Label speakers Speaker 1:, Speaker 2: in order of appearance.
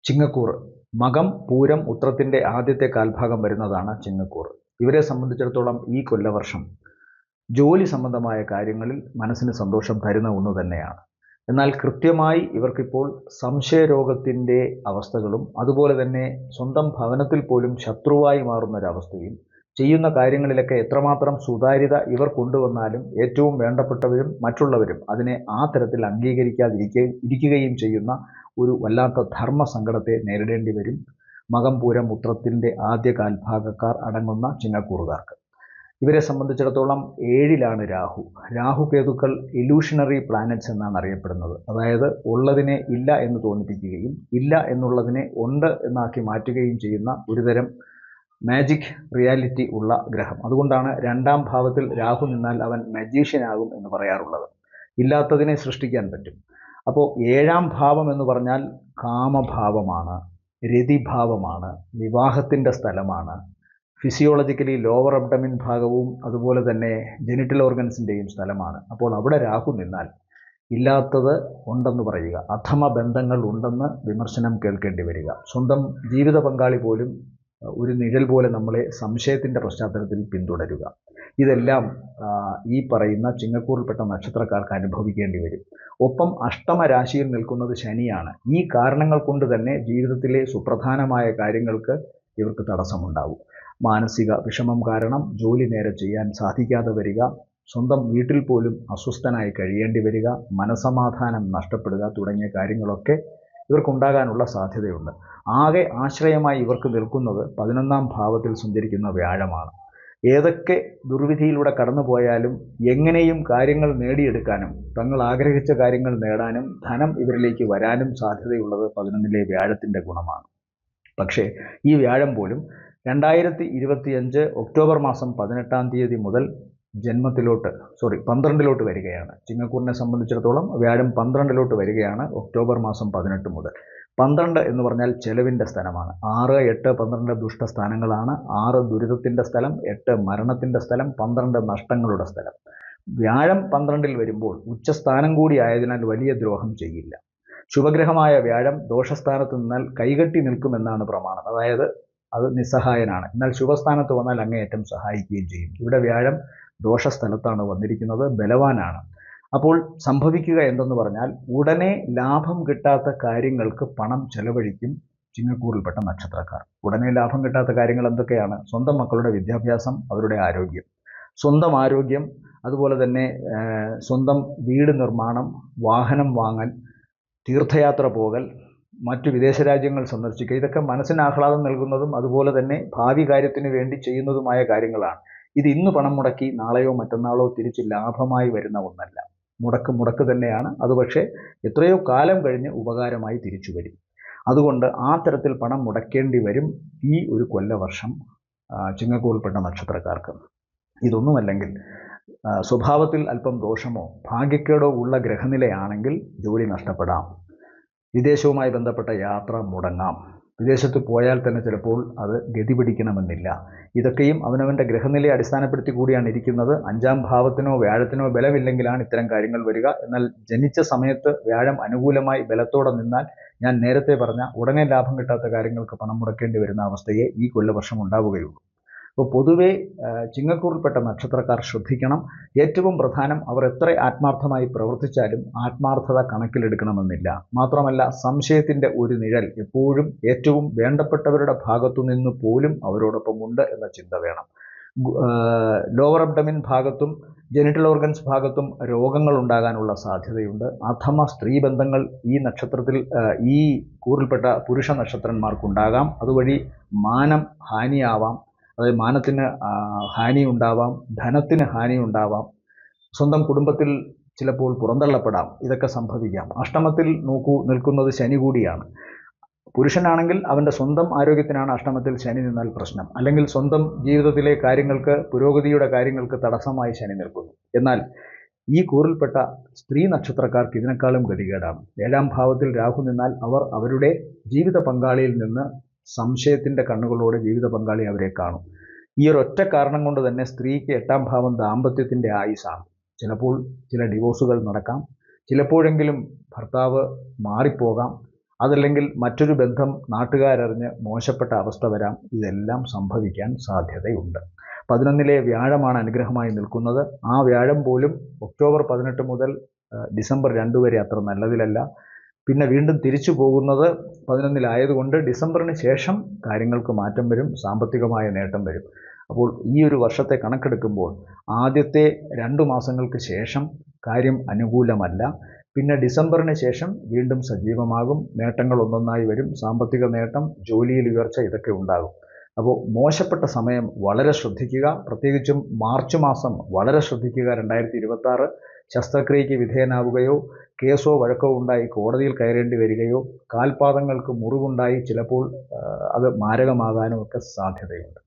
Speaker 1: ചിങ്ങക്കൂർ മകം പൂരം ഉത്രത്തിൻ്റെ ആദ്യത്തെ കാൽഭാഗം വരുന്നതാണ് ചിങ്ങക്കൂർ. ഇവരെ സംബന്ധിച്ചിടത്തോളം ഈ കൊല്ലവർഷം ജോലി സംബന്ധമായ കാര്യങ്ങളിൽ മനസ്സിന് സന്തോഷം തരുന്ന ഒന്ന് തന്നെയാണ്. എന്നാൽ കൃത്യമായി ഇവർക്കിപ്പോൾ സംശയരോഗത്തിൻ്റെ അവസ്ഥകളും അതുപോലെ തന്നെ സ്വന്തം ഭവനത്തിൽ പോലും ശത്രുവായി മാറുന്നൊരവസ്ഥയും, ചെയ്യുന്ന കാര്യങ്ങളിലൊക്കെ എത്രമാത്രം സുതാര്യത ഇവർ കൊണ്ടുവന്നാലും ഏറ്റവും വേണ്ടപ്പെട്ടവരും മറ്റുള്ളവരും അതിനെ ആ തരത്തിൽ അംഗീകരിക്കാതിരിക്കുകയും ചെയ്യുന്ന ഒരു വല്ലാത്ത ധർമ്മസങ്കടത്തെ നേരിടേണ്ടി വരും മകം പൂരം ഉത്രത്തിൻ്റെ ആദ്യ കാൽഭാഗക്കാർ അടങ്ങുന്ന ചിങ്ങക്കൂറുകാർക്ക്. ഇവരെ സംബന്ധിച്ചിടത്തോളം 7-ലാണ് രാഹു കേതുക്കൾ ഇലൂഷണറി പ്ലാനറ്റ്സ് എന്നാണ് അറിയപ്പെടുന്നത്. അതായത് ഉള്ളതിനെ ഇല്ല എന്ന് തോന്നിപ്പിക്കുകയും ഇല്ല എന്നുള്ളതിനെ ഉണ്ട് എന്നാക്കി മാറ്റുകയും ചെയ്യുന്ന ഒരുതരം മാജിക് റിയാലിറ്റി ഉള്ള ഗ്രഹം. അതുകൊണ്ടാണ് 2-ാം ഭാവത്തിൽ രാഹു നിന്നാൽ അവൻ മജീഷ്യനാകും എന്ന് പറയാറുള്ളത്. ഇല്ലാത്തതിനെ സൃഷ്ടിക്കാൻ പറ്റും. അപ്പോൾ 7-ാം ഭാവം എന്ന് പറഞ്ഞാൽ കാമഭാവമാണ്, രതിഭാവമാണ്, വിവാഹത്തിൻ്റെ സ്ഥലമാണ്, ഫിസിയോളജിക്കലി ലോവർ അബ്ഡമിൻ ഭാഗവും അതുപോലെ തന്നെ ജെനിറ്റൽ ഓർഗൻസിൻ്റെയും സ്ഥലമാണ്. അപ്പോൾ അവിടെ രാഹു നിന്നാൽ ഇല്ലാത്തത് ഉണ്ടെന്ന് പറയുക, അധമ ബന്ധങ്ങൾ ഉണ്ടെന്ന് വിമർശനം കേൾക്കേണ്ടി വരിക, സ്വന്തം ജീവിത പങ്കാളി പോലും ഒരു നിഴൽ പോലെ നമ്മളെ സംശയത്തിൻ്റെ പശ്ചാത്തലത്തിൽ പിന്തുടരുക, ഇതെല്ലാം ഈ പറയുന്ന ചിങ്ങക്കൂറിൽപ്പെട്ട നക്ഷത്രക്കാർക്ക് അനുഭവിക്കേണ്ടി വരും. ഒപ്പം അഷ്ടമ രാശിയിൽ നിൽക്കുന്നത് ശനിയാണ്. ഈ കാരണങ്ങൾ കൊണ്ട് തന്നെ ജീവിതത്തിലെ സുപ്രധാനമായ കാര്യങ്ങൾക്ക് ഇവർക്ക് തടസ്സമുണ്ടാകും. മാനസിക വിഷമം കാരണം ജോലി നേരെ ചെയ്യാൻ സാധിക്കാതെ വരിക, സ്വന്തം വീട്ടിൽ പോലും അസ്വസ്ഥനായി കഴിയേണ്ടി വരിക, മനസമാധാനം നഷ്ടപ്പെടുക തുടങ്ങിയ കാര്യങ്ങളൊക്കെ ഇവർക്കുണ്ടാകാനുള്ള സാധ്യതയുണ്ട്. ആകെ ആശ്രയമായി ഇവർക്ക് നിൽക്കുന്നത് 11-ാം ഭാവത്തിൽ സഞ്ചരിക്കുന്ന വ്യാഴമാണ്. ഏതൊക്കെ ദുർവിധിയിലൂടെ കടന്നു പോയാലും എങ്ങനെയും കാര്യങ്ങൾ നേടിയെടുക്കാനും തങ്ങൾ ആഗ്രഹിച്ച കാര്യങ്ങൾ നേടാനും ധനം ഇവരിലേക്ക് വരാനും സാധ്യതയുള്ളത് 11-ലെ വ്യാഴത്തിൻ്റെ ഗുണമാണ്. പക്ഷേ ഈ വ്യാഴം പോലും 2025 ഒക്ടോബർ മാസം 18-ാം തീയതി മുതൽ 12-ലോട്ട് വരികയാണ്. ചിങ്ങക്കൂറിനെ സംബന്ധിച്ചിടത്തോളം വ്യാഴം 12-ലോട്ട് വരികയാണ് ഒക്ടോബർ മാസം 18 മുതൽ. 12 എന്ന് പറഞ്ഞാൽ ചെലവിൻ്റെ സ്ഥലമാണ്. 6, 8, 12 ദുഷ്ടസ്ഥാനങ്ങളാണ്. 6 ദുരിതത്തിൻ്റെ സ്ഥലം, 8 മരണത്തിൻ്റെ സ്ഥലം, 12 നഷ്ടങ്ങളുടെ സ്ഥലം. വ്യാഴം 12-ൽ വരുമ്പോൾ ഉച്ചസ്ഥാനം കൂടി ആയതിനാൽ വലിയ ദ്രോഹം ചെയ്യില്ല. ശുഭഗ്രഹമായ വ്യാഴം ദോഷസ്ഥാനത്ത് നിന്നാൽ കൈകെട്ടി നിൽക്കുമെന്നാണ് പ്രമാണം. അതായത് അത് നിസ്സഹായനാണ്. എന്നാൽ ശുഭസ്ഥാനത്ത് വന്നാൽ അങ്ങേയറ്റം സഹായിക്കുകയും ചെയ്യും. ഇവിടെ വ്യാഴം ദോഷസ്ഥലത്താണ് വന്നിരിക്കുന്നത്, ബലവാനാണ്. അപ്പോൾ സംഭവിക്കുക എന്തെന്ന് പറഞ്ഞാൽ ഉടനെ ലാഭം കിട്ടാത്ത കാര്യങ്ങൾക്ക് പണം ചെലവഴിക്കും ചിങ്ങക്കൂറിൽപ്പെട്ട നക്ഷത്രക്കാർ. ഉടനെ ലാഭം കിട്ടാത്ത കാര്യങ്ങൾ എന്തൊക്കെയാണ്? സ്വന്തം മക്കളുടെ വിദ്യാഭ്യാസം, അവരുടെ ആരോഗ്യം, സ്വന്തം ആരോഗ്യം, അതുപോലെ തന്നെ സ്വന്തം വീട് നിർമ്മാണം, വാഹനം വാങ്ങൽ, തീർത്ഥയാത്ര പോകൽ, മറ്റു വിദേശ രാജ്യങ്ങൾ സന്ദർശിക്കുക, ഇതൊക്കെ മനസ്സിന് ആഹ്ലാദം നൽകുന്നതും അതുപോലെ തന്നെ ഭാവി കാര്യത്തിന് വേണ്ടി ചെയ്യുന്നതുമായ കാര്യങ്ങളാണ്. ഇത് ഇന്ന് പണം മുടക്കി നാളെയോ മറ്റന്നാളോ തിരിച്ച് ലാഭമായി വരുന്ന ഒന്നല്ല. മുടക്ക് തന്നെയാണ്. അത് പക്ഷേ എത്രയോ കാലം കഴിഞ്ഞ് ഉപകാരമായി തിരിച്ചു വരും. അതുകൊണ്ട് ആ തരത്തിൽ പണം മുടക്കേണ്ടി വരും ഈ ഒരു കൊല്ലവർഷം ചിങ്ങക്കൂറിൽപ്പെട്ട നക്ഷത്രക്കാർക്ക്. ഇതൊന്നുമല്ലെങ്കിൽ സ്വഭാവത്തിൽ അല്പം ദോഷമോ ഭാഗ്യക്കേടോ ഉള്ള ഗ്രഹനിലയാണെങ്കിൽ ജോലി നഷ്ടപ്പെടാം, വിദേശവുമായി ബന്ധപ്പെട്ട യാത്ര മുടങ്ങാം, വിദേശത്ത് പോയാൽ തന്നെ ചിലപ്പോൾ അത് ഗതി പിടിക്കണമെന്നില്ല. ഇതൊക്കെയും അവനവൻ്റെ ഗ്രഹനിലയെ അടിസ്ഥാനപ്പെടുത്തി കൂടിയാണ് ഇരിക്കുന്നത്. 5-ാം ഭാവത്തിനോ വ്യാഴത്തിനോ ബലമില്ലെങ്കിലാണ് ഇത്തരം കാര്യങ്ങൾ വരിക. എന്നാൽ ജനിച്ച സമയത്ത് വ്യാഴം അനുകൂലമായി ബലത്തോടെ നിന്നാൽ ഞാൻ നേരത്തെ പറഞ്ഞ ഉടനെ ലാഭം കിട്ടാത്ത കാര്യങ്ങൾക്ക് പണം മുടക്കേണ്ടി വരുന്ന അവസ്ഥയെ ഈ കൊല്ലവർഷം ഉണ്ടാവുകയുള്ളൂ. അപ്പോൾ പൊതുവെ ചിങ്ങക്കൂറിൽപ്പെട്ട നക്ഷത്രക്കാർ ശ്രദ്ധിക്കണം. ഏറ്റവും പ്രധാനം, അവർ എത്ര ആത്മാർത്ഥമായി പ്രവർത്തിച്ചാലും ആത്മാർത്ഥത കണക്കിലെടുക്കണമെന്നില്ല. മാത്രമല്ല സംശയത്തിൻ്റെ ഒരു നിഴൽ എപ്പോഴും ഏറ്റവും വേണ്ടപ്പെട്ടവരുടെ ഭാഗത്തു നിന്ന് പോലും അവരോടൊപ്പം ഉണ്ട് എന്ന ചിന്ത വേണം. ലോവർ അബ്ഡമിൻ ഭാഗത്തും ജെനിറ്റൽ ഓർഗൻസ് ഭാഗത്തും രോഗങ്ങൾ ഉണ്ടാകാനുള്ള സാധ്യതയുണ്ട്. അധമ സ്ത്രീ ബന്ധങ്ങൾ ഈ നക്ഷത്രത്തിൽ ഈ കൂറിൽപ്പെട്ട പുരുഷ നക്ഷത്രന്മാർക്കുണ്ടാകാം. അതുവഴി മാനം ഹാനിയാവാം. അതായത് മാനത്തിന് ഹാനി ഉണ്ടാവാം, ധനത്തിന് ഹാനി ഉണ്ടാവാം, സ്വന്തം കുടുംബത്തിൽ ചിലപ്പോൾ പുറന്തള്ളപ്പെടാം. ഇതൊക്കെ സംഭവിക്കാം. അഷ്ടമത്തിൽ നിൽക്കുന്നത് ശനി കൂടിയാണ്. പുരുഷനാണെങ്കിൽ അവൻ്റെ സ്വന്തം ആരോഗ്യത്തിനാണ് അഷ്ടമത്തിൽ ശനി നിന്നാൽ പ്രശ്നം, അല്ലെങ്കിൽ സ്വന്തം ജീവിതത്തിലെ കാര്യങ്ങൾക്ക്, പുരോഗതിയുടെ കാര്യങ്ങൾക്ക് തടസ്സമായി ശനി നിൽക്കുന്നു. എന്നാൽ ഈ കൂറിൽപ്പെട്ട സ്ത്രീ നക്ഷത്രക്കാർക്ക് ഇതിനേക്കാളും ഗതികേടാണ്. 7-ാം ഭാവത്തിൽ രാഹു നിന്നാൽ അവർ അവരുടെ ജീവിത പങ്കാളിയിൽ നിന്ന് സംശയത്തിൻ്റെ കണ്ണുകളോടെ ജീവിത പങ്കാളി അവരെ കാണും. ഈ ഒരൊറ്റ കാരണം കൊണ്ട് തന്നെ സ്ത്രീക്ക് 8-ാം ഭാവം ദാമ്പത്യത്തിൻ്റെ ആയുസ്സാണ്. ചിലപ്പോൾ ചില ഡിവോഴ്സുകൾ നടക്കാം, ചിലപ്പോഴെങ്കിലും ഭർത്താവ് മാറിപ്പോകാം. അതല്ലെങ്കിൽ മറ്റൊരു ബന്ധം നാട്ടുകാരറിഞ്ഞ് മോശപ്പെട്ട അവസ്ഥ വരാം. ഇതെല്ലാം സംഭവിക്കാൻ സാധ്യതയുണ്ട്. 11 വ്യാഴമാണ് അനുഗ്രഹമായി നിൽക്കുന്നത്. ആ വ്യാഴം പോലും ഒക്ടോബർ 18 മുതൽ ഡിസംബർ 2 വരെ അത്ര നല്ലതിലല്ല. പിന്നെ വീണ്ടും തിരിച്ചു പോകുന്നത് 11 ഡിസംബറിന് ശേഷം കാര്യങ്ങൾക്ക് മാറ്റം വരും, സാമ്പത്തികമായ നേട്ടം വരും. അപ്പോൾ ഈ ഒരു വർഷത്തെ കണക്കെടുക്കുമ്പോൾ ആദ്യത്തെ 2 മാസങ്ങൾക്ക് ശേഷം കാര്യം അനുകൂലമല്ല. പിന്നെ ഡിസംബറിന് ശേഷം വീണ്ടും സജീവമാകും, നേട്ടങ്ങൾ ഒന്നൊന്നായി വരും, സാമ്പത്തിക നേട്ടം, ജോലിയിൽ ഉയർച്ച, ഇതൊക്കെ ഉണ്ടാകും. അപ്പോൾ മോശപ്പെട്ട സമയം വളരെ ശ്രദ്ധിക്കുക. പ്രത്യേകിച്ചും മാർച്ച് മാസം വളരെ ശ്രദ്ധിക്കുക. 2026 ശസ്ത്രക്രിയയ്ക്ക് വിധേയനാവുകയോ കേസോ വഴക്കോ ഉണ്ടായി കോടതിയിൽ കയറേണ്ടി വരികയോ കാൽപാദങ്ങൾക്ക് മുറിവുണ്ടായി ചിലപ്പോൾ അത് മാരകമാകാനും ഒക്കെ സാധ്യതയുണ്ട്.